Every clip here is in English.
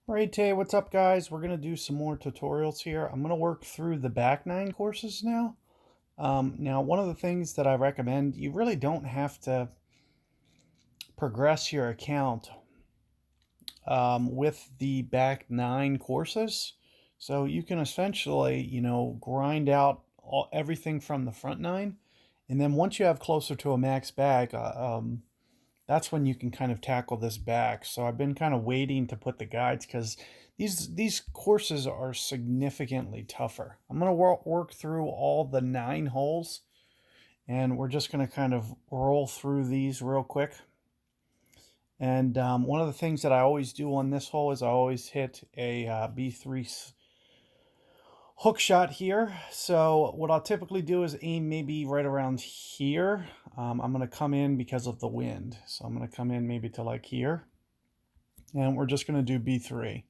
Alright, hey, what's up guys? We're going to do some more tutorials here. I'm going to work through the back 9 courses now. Now, one of the things that I recommend, you really don't have to progress your account with the back 9 courses. So you can essentially, grind out everything from the front 9. And then once you have closer to a max bag, that's when you can kind of tackle this back. So I've been kind of waiting to put the guides because these courses are significantly tougher. I'm going to work through all the 9 holes, and we're just going to kind of roll through these real quick. And one of the things that I always do on this hole is I always hit a B3 hook shot here. So what I'll typically do is aim maybe right around here. I'm going to come in because of the wind. So I'm going to come in maybe to like here. And we're just going to do B3.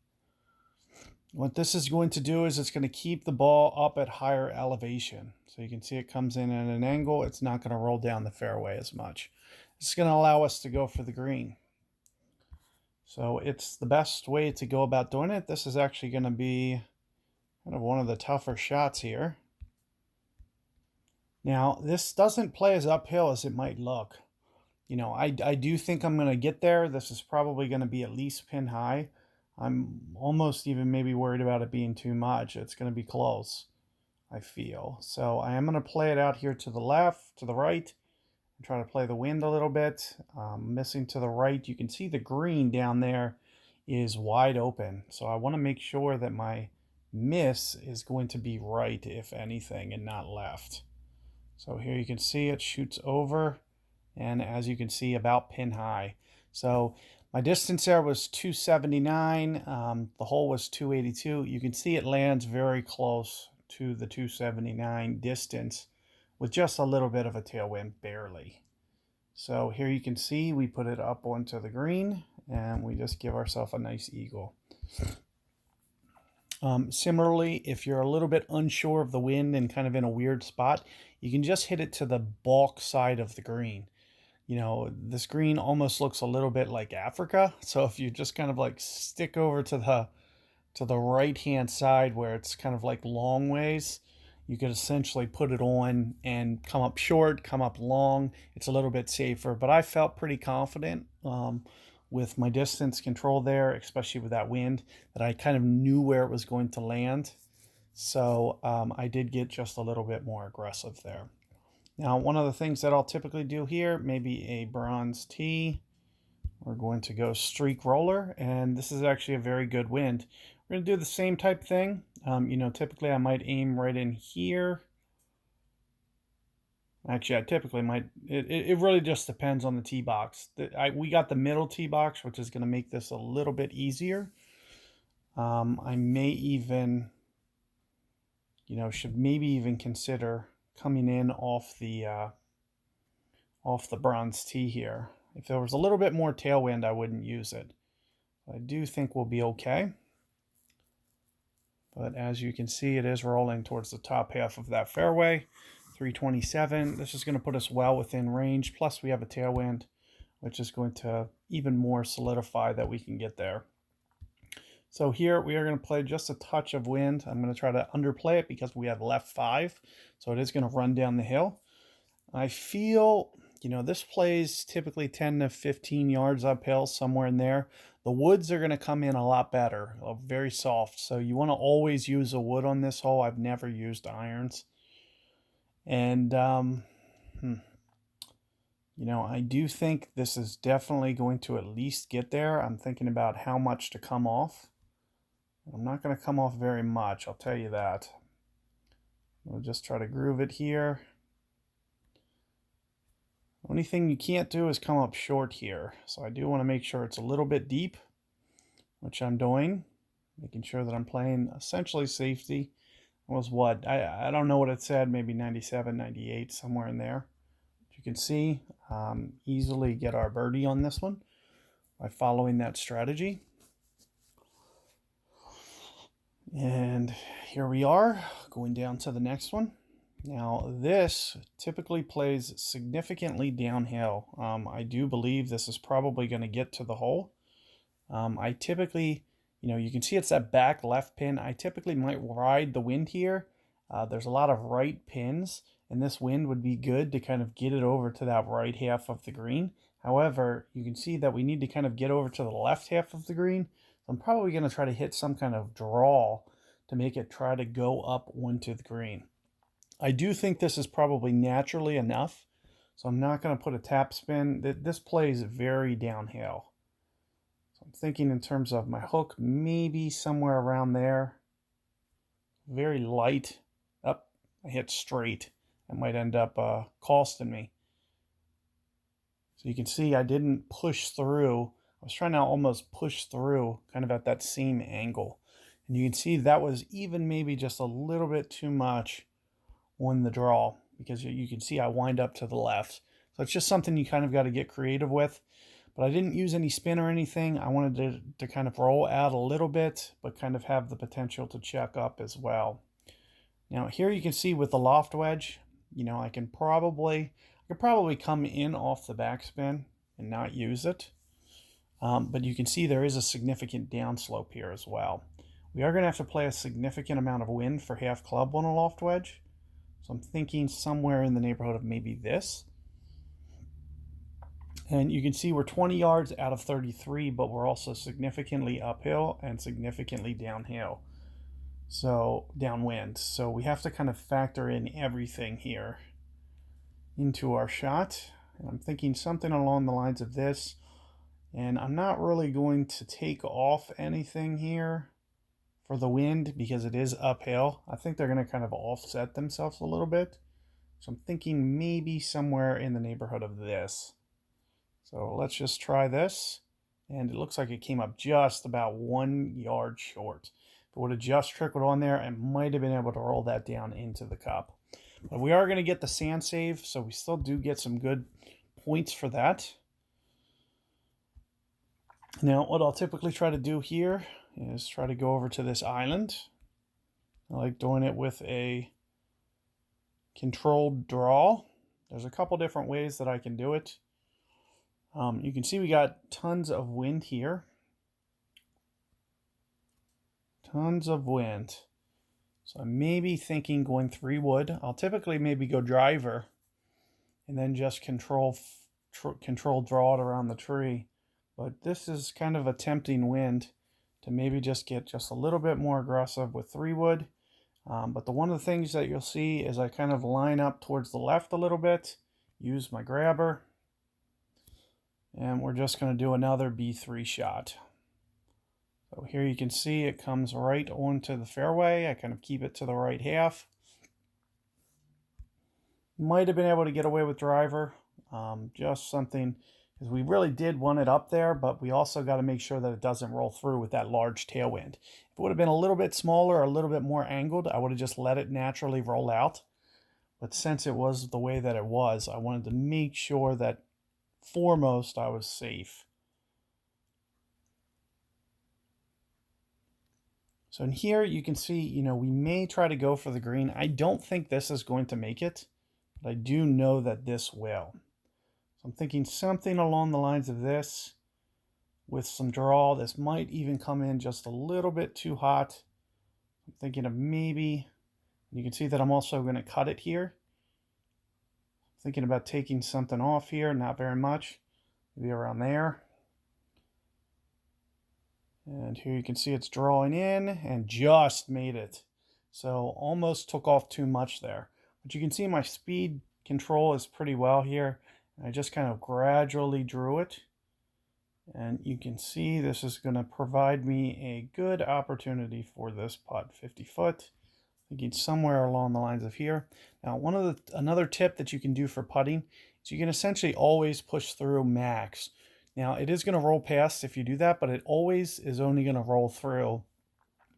What this is going to do is it's going to keep the ball up at higher elevation. So you can see it comes in at an angle. It's not going to roll down the fairway as much. It's going to allow us to go for the green. So it's the best way to go about doing it. This is actually going to be kind of one of the tougher shots here. Now, this doesn't play as uphill as it might look. I do think I'm going to get there. This is probably going to be at least pin high. I'm almost even maybe worried about it being too much. It's going to be close, I feel. So I am going to play it out here to the left, to the right, and try to play the wind a little bit. Missing to the right. You can see the green down there is wide open. So I want to make sure that my miss is going to be right, if anything, and not left. So here you can see it shoots over, and as you can see, about pin high. So my distance there was 279. The hole was 282. You can see it lands very close to the 279 distance with just a little bit of a tailwind, barely. So here you can see we put it up onto the green, and we just give ourselves a nice eagle. Similarly, if you're a little bit unsure of the wind and kind of in a weird spot, you can just hit it to the balk side of the green. This green almost looks a little bit like Africa. So if you just kind of like stick over to the right-hand side where it's kind of like long ways, you could essentially put it on and come up short, come up long. It's a little bit safer, but I felt pretty confident with my distance control there, especially with that wind, that I kind of knew where it was going to land. So I did get just a little bit more aggressive there. Now, one of the things that I'll typically do here, maybe a bronze tee. We're going to go streak roller, and this is actually a very good wind. We're going to do the same type thing. Typically I might aim right in here. Actually, I typically might. It really just depends on the tee box. We got the middle tee box, which is going to make this a little bit easier. I may even, should maybe even consider coming in off the bronze tee here. If there was a little bit more tailwind, I wouldn't use it. I do think we'll be okay. But as you can see, it is rolling towards the top half of that fairway. 327. This is going to put us well within range. Plus, we have a tailwind, which is going to even more solidify that we can get there. So here we are going to play just a touch of wind. I'm going to try to underplay it because we have left 5. So it is going to run down the hill. I feel, this plays typically 10 to 15 yards uphill, somewhere in there. The woods are going to come in a lot better, very soft. So you want to always use a wood on this hole. I've never used irons. And, I do think this is definitely going to at least get there. I'm thinking about how much to come off. I'm not going to come off very much, I'll tell you that. We'll just try to groove it here. The only thing you can't do is come up short here. So I do want to make sure it's a little bit deep, which I'm doing. Making sure that I'm playing essentially safety. Was what? I don't know what it said, maybe 97, 98, somewhere in there. As you can see, easily get our birdie on this one by following that strategy. And here we are, going down to the next one. Now, this typically plays significantly downhill. I do believe this is probably going to get to the hole. I typically You can see it's that back left pin. I typically might ride the wind here. There's a lot of right pins, and this wind would be good to kind of get it over to that right half of the green. However, you can see that we need to kind of get over to the left half of the green. So I'm probably going to try to hit some kind of draw to make it try to go up onto the green. I do think this is probably naturally enough, so I'm not going to put a tap spin. This plays very downhill. So I'm thinking in terms of my hook, maybe somewhere around there. Very light. Up, I hit straight. That might end up costing me. So you can see I didn't push through. I was trying to almost push through kind of at that same angle. And you can see that was even maybe just a little bit too much on the draw, because you can see I wind up to the left. So it's just something you kind of got to get creative with. But I didn't use any spin or anything. I wanted to kind of roll out a little bit, but kind of have the potential to check up as well. Now here you can see with the loft wedge, I could probably come in off the backspin and not use it. But you can see there is a significant downslope here as well. We are going to have to play a significant amount of wind for half club on a loft wedge. So I'm thinking somewhere in the neighborhood of maybe this. And you can see we're 20 yards out of 33, but we're also significantly uphill and significantly downhill. So downwind. So we have to kind of factor in everything here into our shot. And I'm thinking something along the lines of this. And I'm not really going to take off anything here for the wind because it is uphill. I think they're going to kind of offset themselves a little bit. So I'm thinking maybe somewhere in the neighborhood of this. So let's just try this. And it looks like it came up just about 1 yard short. If it would have just trickled on there, I might have been able to roll that down into the cup. But we are going to get the sand save, so we still do get some good points for that. Now, what I'll typically try to do here is try to go over to this island. I like doing it with a controlled draw. There's a couple different ways that I can do it. You can see we got tons of wind here. Tons of wind. So I'm maybe thinking going 3 wood. I'll typically maybe go driver and then just control draw it around the tree. But this is kind of a tempting wind to maybe just get just a little bit more aggressive with 3 wood. But one of the things that you'll see is I kind of line up towards the left a little bit, use my grabber, and we're just going to do another B3 shot. So here you can see it comes right onto the fairway. I kind of keep it to the right half. Might have been able to get away with driver. Just something, because we really did want it up there, but we also got to make sure that it doesn't roll through with that large tailwind. If it would have been a little bit smaller or a little bit more angled, I would have just let it naturally roll out. But since it was the way that it was, I wanted to make sure that foremost I was safe. So in here you can see, we may try to go for the green. I don't think this is going to make it, but I do know that this will. So I'm thinking something along the lines of this with some draw. This might even come in just a little bit too hot. I'm thinking of maybe, you can see that I'm also going to cut it here. Thinking about taking something off here, not very much, maybe around there. And here you can see it's drawing in and just made it. So almost took off too much there. But you can see my speed control is pretty well here. I just kind of gradually drew it. And you can see this is going to provide me a good opportunity for this putt, 50 foot. Thinking somewhere along the lines of here. Now, another tip that you can do for putting is you can essentially always push through max. Now, it is going to roll past if you do that, but it always is only going to roll through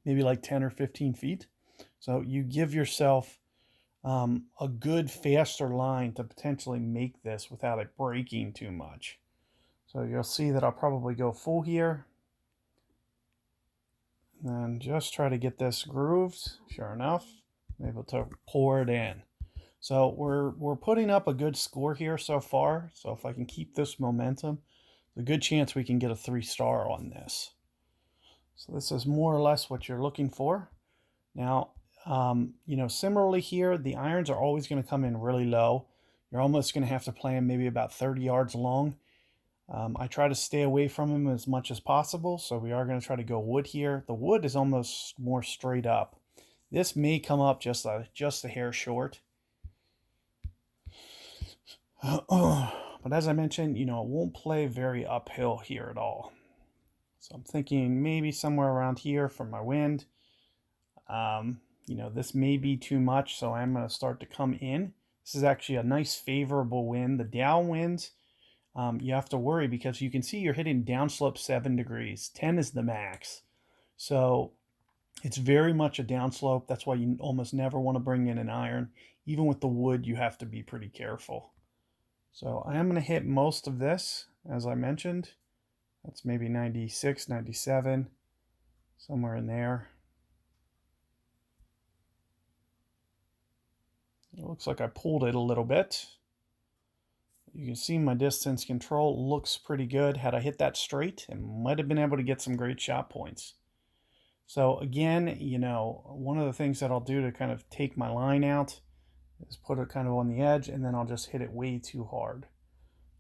maybe like 10 or 15 feet. So you give yourself a good faster line to potentially make this without it breaking too much. So you'll see that I'll probably go full here. And just try to get this grooved. Sure enough, I'm able to pour it in. So we're putting up a good score here so far. So if I can keep this momentum, there's a good chance we can get a 3-star on this. So So this is more or less what you're looking for. Now, similarly here, the irons are always going to come in really low. You're almost going to have to play them maybe about 30 yards long. I try to stay away from them as much as possible, so we are going to try to go wood here. The wood is almost more straight up. This may come up just a hair short. But as I mentioned, it won't play very uphill here at all. So I'm thinking maybe somewhere around here for my wind. This may be too much, so I'm going to start to come in. This is actually a nice favorable wind. The downwind, you have to worry because you can see you're hitting downslope 7 degrees. 10 is the max. So it's very much a downslope. That's why you almost never want to bring in an iron. Even with the wood, you have to be pretty careful. So I am going to hit most of this, as I mentioned. That's maybe 96, 97, somewhere in there. It looks like I pulled it a little bit. You can see my distance control looks pretty good. Had I hit that straight, I might have been able to get some great shot points. So again, one of the things that I'll do to kind of take my line out is put it kind of on the edge, and then I'll just hit it way too hard.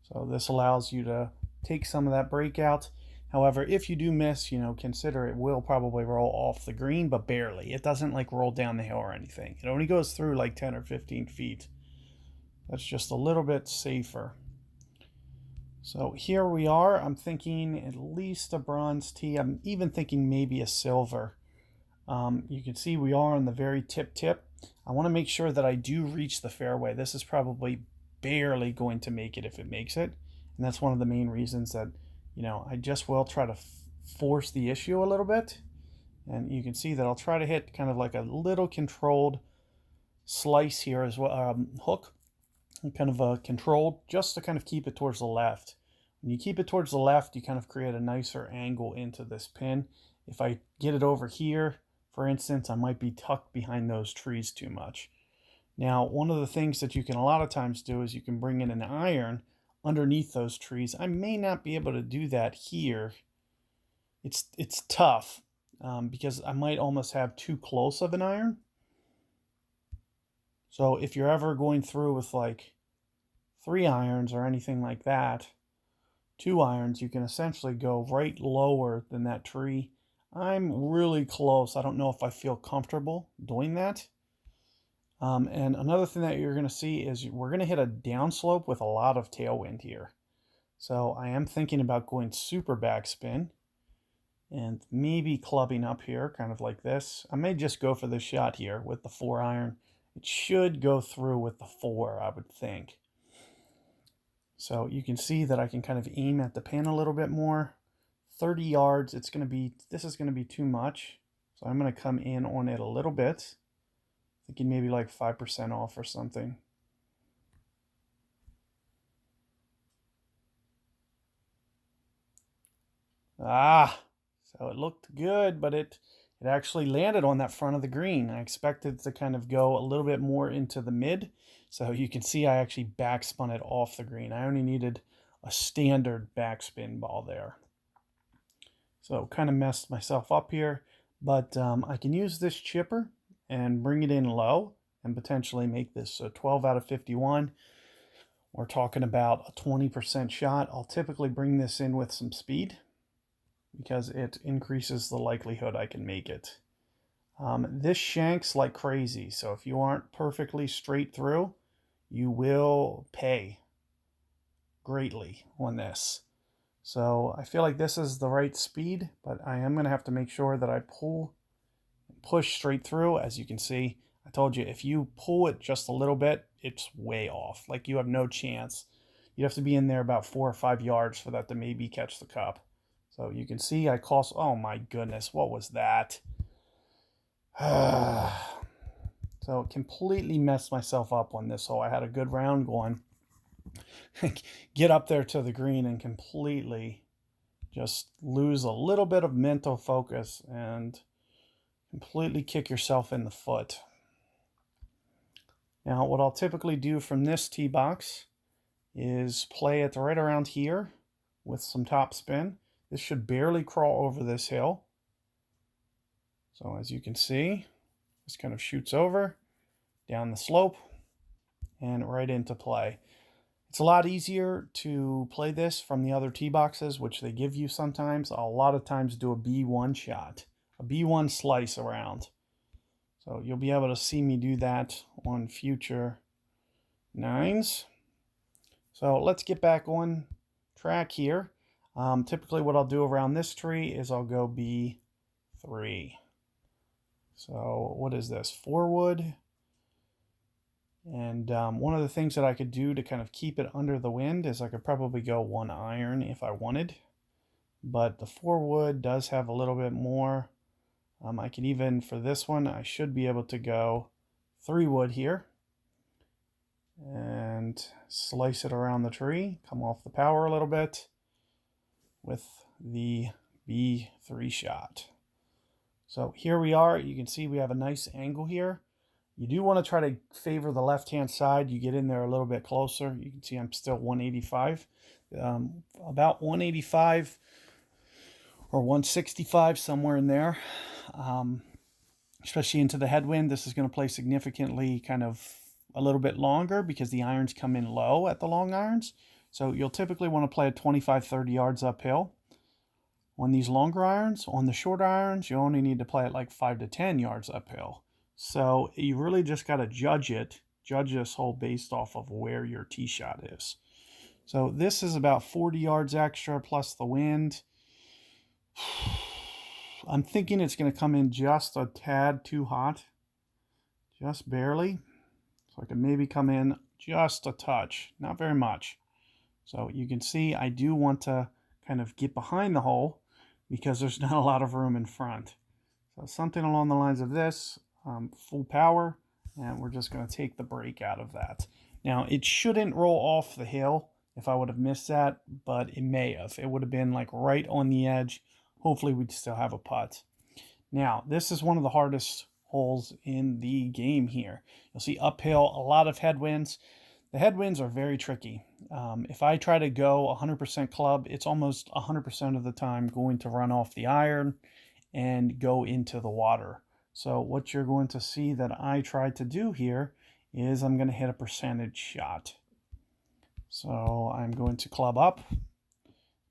So this allows you to take some of that break out. However, if you do miss, consider it will probably roll off the green, but barely. It doesn't like roll down the hill or anything. It only goes through like 10 or 15 feet. That's just a little bit safer. So here we are. I'm thinking at least a bronze tee. I'm even thinking maybe a silver. You can see we are on the very tip. I want to make sure that I do reach the fairway. This is probably barely going to make it if it makes it. And that's one of the main reasons that, I just will try to force the issue a little bit. And you can see that I'll try to hit kind of like a little controlled slice here as well, hook, kind of controlled, just to kind of keep it towards the left. When you keep it towards the left, you kind of create a nicer angle into this pin. If I get it over here, for instance, I might be tucked behind those trees too much. Now, one of the things that you can a lot of times do is you can bring in an iron underneath those trees. I may not be able to do that here. It's tough because I might almost have too close of an iron. So if you're ever going through with like 3 irons or anything like that, 2 irons, you can essentially go right lower than that tree. I'm really close. I don't know if I feel comfortable doing that. And another thing that you're going to see is we're going to hit a downslope with a lot of tailwind here. So I am thinking about going super backspin and maybe clubbing up here, kind of like this. I may just go for this shot here with the 4 iron. It should go through with the 4, I would think. So you can see that I can kind of aim at the pin a little bit more. 30 yards, this is going to be too much. So I'm going to come in on it a little bit. Thinking maybe like 5% off or something. So it looked good, but it actually landed on that front of the green. I expected it to kind of go a little bit more into the mid. So you can see I actually backspun it off the green. I only needed a standard backspin ball there. So kind of messed myself up here, but I can use this chipper and bring it in low and potentially make this a 12 out of 51. We're talking about a 20% shot. I'll typically bring this in with some speed because it increases the likelihood I can make it. This shanks like crazy, so if you aren't perfectly straight through, you will pay greatly on this. So I feel like this is the right speed, but I am going to have to make sure that I push straight through. As you can see, I told you, if you pull it just a little bit, it's way off. Like you have no chance. You have to be in there about 4 or 5 yards for that to maybe catch the cup. So you can see I cost, oh my goodness, what was that? So completely messed myself up on this hole. I had a good round going. Get up there to the green and completely just lose a little bit of mental focus and completely kick yourself in the foot. Now, what I'll typically do from this tee box is play it right around here with some top spin. This should barely crawl over this hill. So as you can see, this kind of shoots over, down the slope, and right into play. It's a lot easier to play this from the other tee boxes, which they give you sometimes. A lot of times do a B1 shot, a B1 slice around. So you'll be able to see me do that on future nines. So let's get back on track here. Typically what I'll do around this tree is I'll go B3. So what is this? 4 wood. And one of the things that I could do to kind of keep it under the wind is I could probably go 1 iron if I wanted. But the 4 wood does have a little bit more. I could even, for this one, I should be able to go 3 wood here. And slice it around the tree, come off the power a little bit with the B3 shot. So here we are. You can see we have a nice angle here. You do want to try to favor the left-hand side. You get in there a little bit closer. You can see I'm still 185. About 185 or 165, somewhere in there. Especially into the headwind, this is going to play significantly kind of a little bit longer because the irons come in low at the long irons. So you'll typically want to play at 25-30 yards uphill. On these longer irons, on the short irons, you only need to play at like 5 to 10 yards uphill. So you really just got to judge this hole based off of where your tee shot is. So this is about 40 yards extra plus the wind. I'm thinking it's going to come in just a tad too hot, just barely. So I can maybe come in just a touch, not very much. So you can see I do want to kind of get behind the hole because there's not a lot of room in front. So something along the lines of this, full power, and we're just going to take the brake out of that. Now, it shouldn't roll off the hill if I would have missed that, but it may have. It would have been like right on the edge. Hopefully we'd still have a putt. Now, this is one of the hardest holes in the game here. You'll see uphill, a lot of headwinds. The headwinds are very tricky. If I try to go 100% club, it's almost 100% of the time going to run off the iron and go into the water. So what you're going to see that I try to do here is I'm going to hit a percentage shot. So I'm going to club up,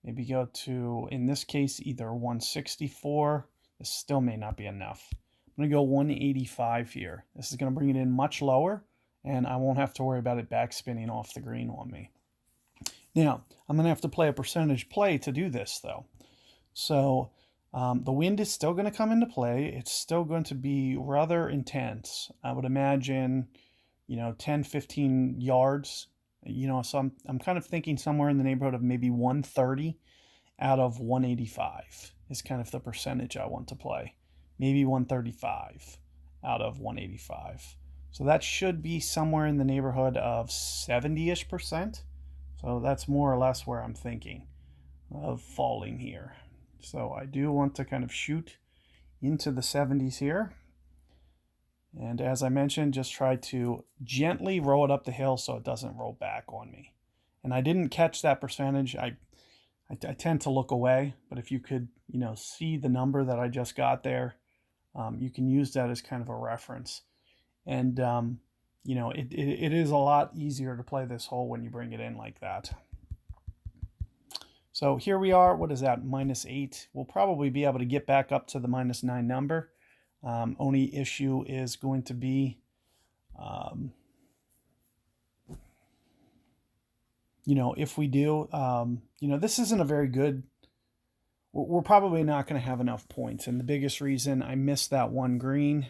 maybe go to, in this case, either 164. This still may not be enough. I'm going to go 185 here. This is going to bring it in much lower, and I won't have to worry about it backspinning off the green on me. Now, I'm going to have to play a percentage play to do this, though. So the wind is still going to come into play. It's still going to be rather intense. I would imagine, 10, 15 yards. So I'm kind of thinking somewhere in the neighborhood of maybe 130 out of 185 is kind of the percentage I want to play. Maybe 135 out of 185. So that should be somewhere in the neighborhood of 70-ish%. So that's more or less where I'm thinking of falling here. So I do want to kind of shoot into the 70s here. And as I mentioned, just try to gently roll it up the hill so it doesn't roll back on me. And I didn't catch that percentage. I tend to look away, but if you could, see the number that I just got there, you can use that as kind of a reference. And, it is a lot easier to play this hole when you bring it in like that. So here we are. What is that? -8. We'll probably be able to get back up to the -9 number. Only issue is going to be, if we do, this isn't a very good, we're probably not going to have enough points. And the biggest reason I missed that one green,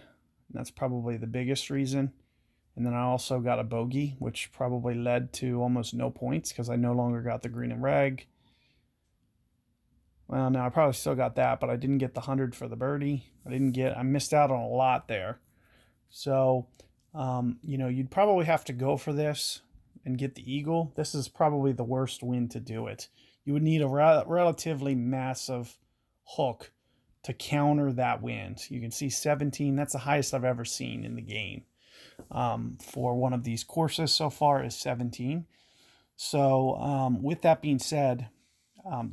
that's probably the biggest reason. And then I also got a bogey, which probably led to almost no points because I no longer got the green and reg. Well, no, I probably still got that, but I didn't get the 100 for the birdie. I missed out on a lot there. So, you'd probably have to go for this and get the eagle. This is probably the worst wind to do it. You would need a relatively massive hook to counter that wind. You can see 17. That's the highest I've ever seen in the game. For one of these courses so far is 17. So with that being said,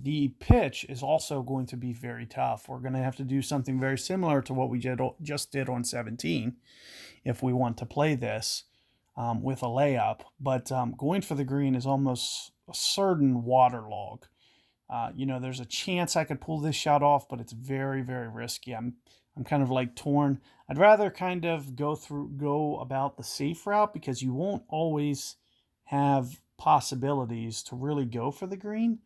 The pitch is also going to be very tough. We're going to have to do something very similar to what we just did on 17 if we want to play this with a layup. But going for the green is almost a certain waterlog. There's a chance I could pull this shot off, but it's very, very risky. I'm kind of like torn. I'd rather kind of go about the safe route because you won't always have possibilities to really go for the green.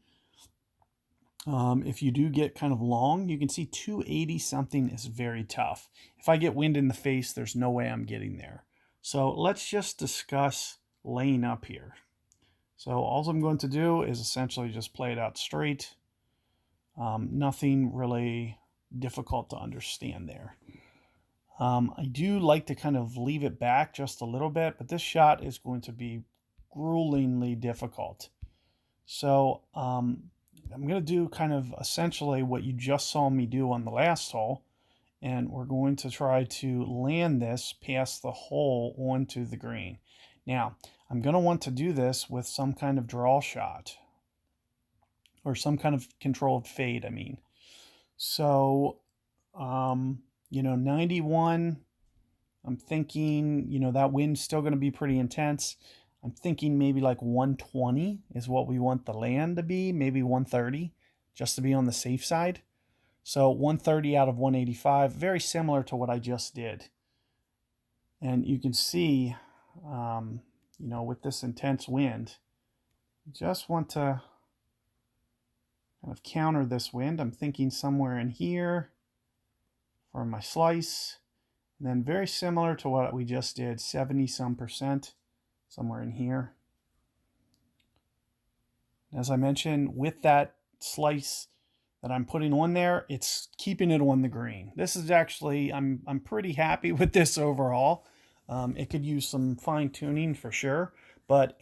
If you do get kind of long, you can see 280 something is very tough. If I get wind in the face, there's no way I'm getting there. So let's just discuss laying up here. So all I'm going to do is essentially just play it out straight. Nothing really difficult to understand there. I do like to kind of leave it back just a little bit, but this shot is going to be gruelingly difficult. So I'm going to do kind of essentially what you just saw me do on the last hole, and we're going to try to land this past the hole onto the green. Now, I'm going to want to do this with some kind of draw shot, or some kind of controlled fade, I mean. So, 91, I'm thinking, that wind's still going to be pretty intense. I'm thinking maybe like 120 is what we want the land to be, maybe 130, just to be on the safe side. So 130 out of 185, very similar to what I just did. And you can see, with this intense wind, just want to kind of counter this wind. I'm thinking somewhere in here for my slice. And then very similar to what we just did, 70 some percent, somewhere in here. As I mentioned, with that slice that I'm putting on there, it's keeping it on the green. This is actually, I'm pretty happy with this overall. It could use some fine tuning for sure, but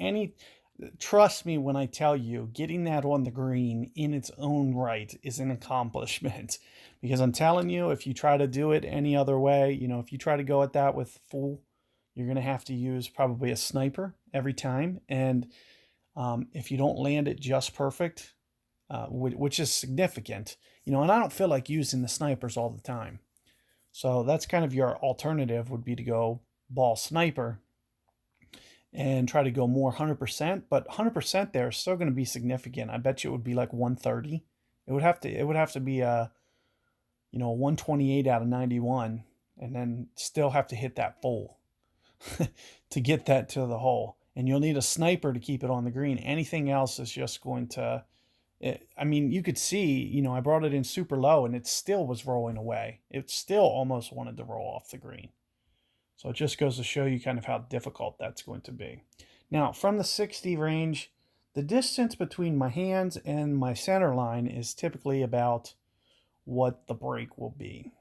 trust me when I tell you, getting that on the green in its own right is an accomplishment. Because I'm telling you, if you try to do it any other way, if you try to go at that with full, you're going to have to use probably a sniper every time. And if you don't land it just perfect, which is significant, and I don't feel like using the snipers all the time. So that's kind of your alternative, would be to go ball sniper and try to go more 100%, but 100% there is still going to be significant. I bet you it would be like 130. It would have to be a 128 out of 91, and then still have to hit that full to get that to the hole. And you'll need a sniper to keep it on the green. Anything else is just going to, you could see, I brought it in super low and it still was rolling away. It still almost wanted to roll off the green. So it just goes to show you kind of how difficult that's going to be. Now, from the 60 range, the distance between my hands and my center line is typically about what the break will be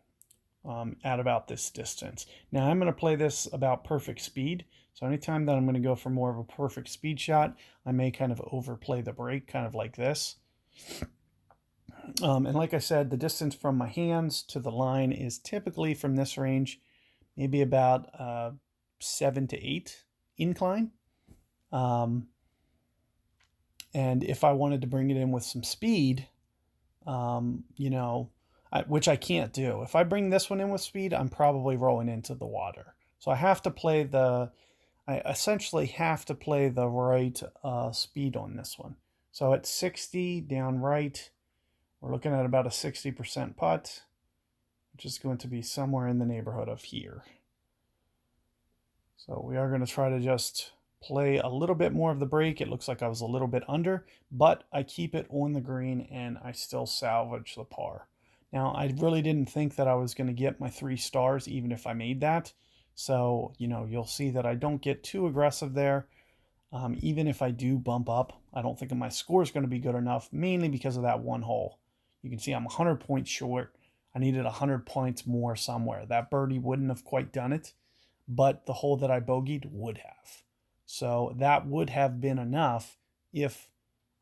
at about this distance. Now, I'm going to play this about perfect speed. So anytime that I'm going to go for more of a perfect speed shot, I may kind of overplay the break, kind of like this. And like I said, the distance from my hands to the line is typically from this range, maybe about 7 to 8 incline. And if I wanted to bring it in with some speed, which I can't do. If I bring this one in with speed, I'm probably rolling into the water. So I essentially have to play the right speed on this one. So at 60 down right, we're looking at about a 60% putt, which is going to be somewhere in the neighborhood of here. So we are going to try to just play a little bit more of the break. It looks like I was a little bit under, but I keep it on the green and I still salvage the par. Now, I really didn't think that I was going to get my 3 stars even if I made that. So, you'll see that I don't get too aggressive there. Even if I do bump up, I don't think my score is going to be good enough, mainly because of that one hole. You can see I'm 100 points short. I needed 100 points more somewhere. That birdie wouldn't have quite done it, but the hole that I bogeyed would have. So that would have been enough if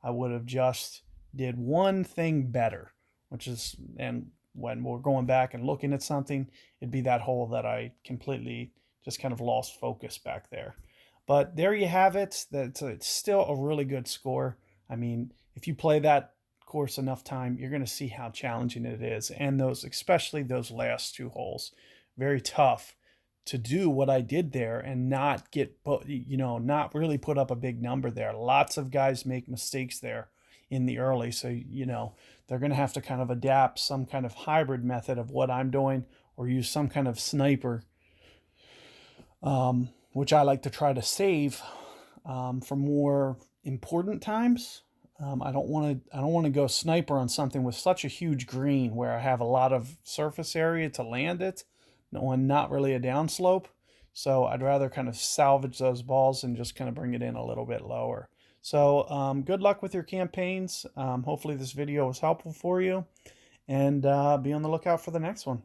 I would have just did one thing better, which is, and when we're going back and looking at something, it'd be that hole that I completely just kind of lost focus back there. But there you have it. It's still a really good score. I mean, if you play that course enough time, you're going to see how challenging it is. And those, especially those last two holes, very tough to do what I did there and not get, not really put up a big number there. Lots of guys make mistakes there in the early. So, they're going to have to kind of adapt some kind of hybrid method of what I'm doing, or use some kind of sniper, which I like to try to save for more important times. I don't want to go sniper on something with such a huge green where I have a lot of surface area to land it, and not really a downslope. So I'd rather kind of salvage those balls and just kind of bring it in a little bit lower. So good luck with your campaigns. Hopefully this video was helpful for you, and be on the lookout for the next one.